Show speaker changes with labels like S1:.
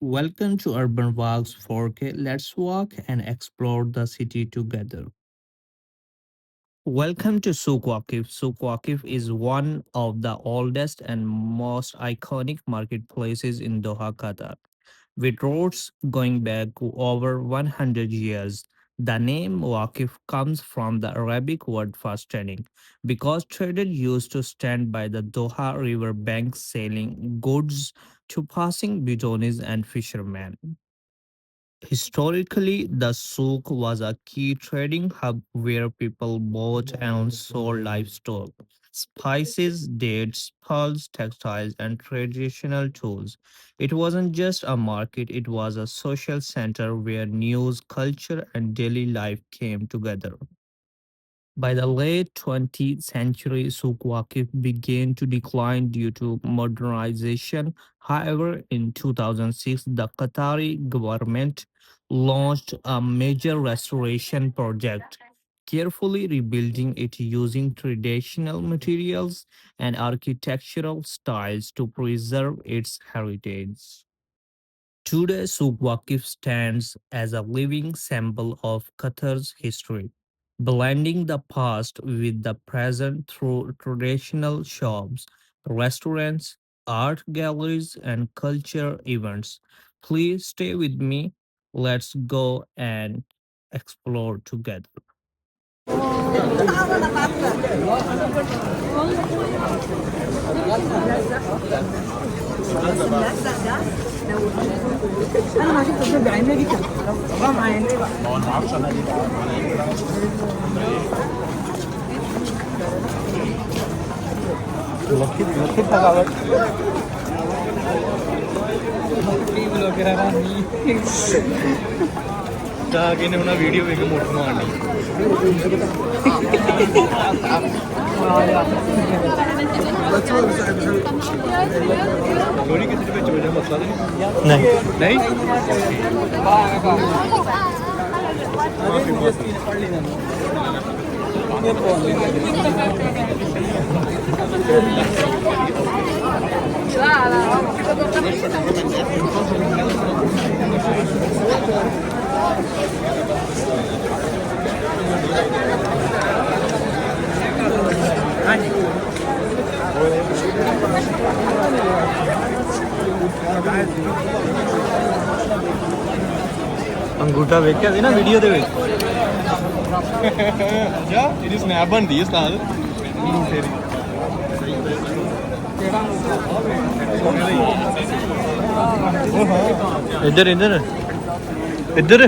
S1: Welcome to Urban Walks 4K. Let's walk and explore the city together. Welcome to Souq Waqif. Souq Waqif is one of the oldest and most iconic marketplaces in Doha, Qatar. With roads going back over 100 years, the name Waqif comes from the Arabic word for standing, because traders used to stand by the Doha river banks selling goods to passing Bidonies and fishermen. Historically, the souk was a key trading hub where people bought and sold livestock, spices, dates, pearls, textiles, and traditional tools. It wasn't just a market, it was a social center where news, culture, and daily life came together. By the late 20th century, Souq Waqif began to decline due to modernization. However, in 2006, the Qatari government launched a major restoration project, carefully rebuilding it using traditional materials and architectural styles to preserve its heritage. Today, Souq Waqif stands as a living symbol of Qatar's history, blending the past with the present through traditional shops, restaurants, art galleries, and culture events. Please stay with me. Let's go and explore together.
S2: انا ما شفت الدب عيني دي كده رام عيني
S3: जाके ने उन्हें video में मोट मारनी थोड़ी किसी पे चोजा मसला नहीं नहीं अंगूठा वेख्या ਸੀ ਨਾ ਵੀਡੀਓ ਦੇ ਵਿੱਚ ਜਾ ਇਹਦੀ ਸਨੈਪ ਬਣਦੀ ਹੈ ਉਸਤਾਦ ਤੇਰੀ ਇੱਧਰ ਇੱਧਰ ਇੱਧਰ